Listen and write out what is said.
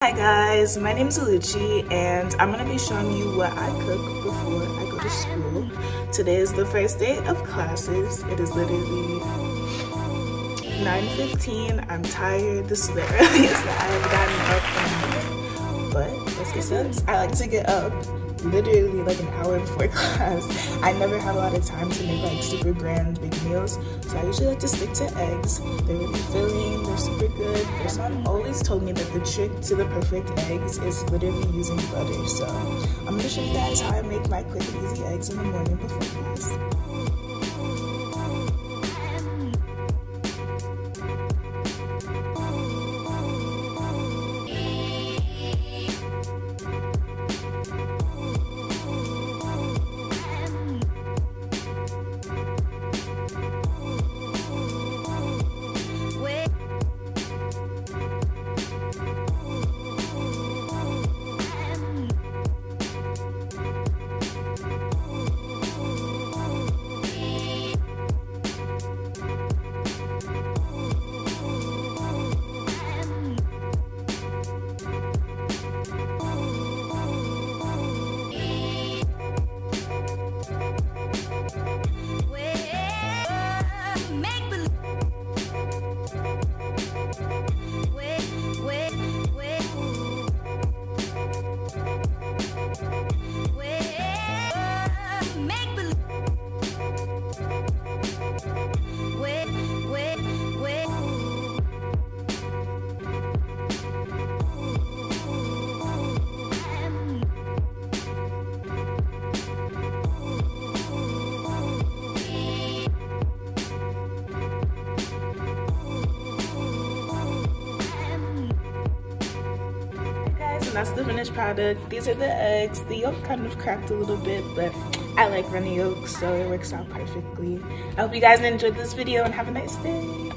Hi guys, my name is Oluchi and I'm going to be showing you what I cook before I go to school. Today is the first day of classes. It is literally 9:15. I'm tired. This is the earliest that I have gotten up, but let's get started. I like to get up literally like an hour before class. I never have a lot of time to make like super grand big meals, so I usually like to stick to eggs. They're really filling, they're super good. My mom always told me that the trick to the perfect eggs is literally using butter, so I'm gonna show you guys how I make my quick and easy eggs in the morning before class. And that's the finished product. These are the eggs. The yolk kind of cracked a little bit, but I like runny yolk, so it works out perfectly. I hope you guys enjoyed this video and have a nice day.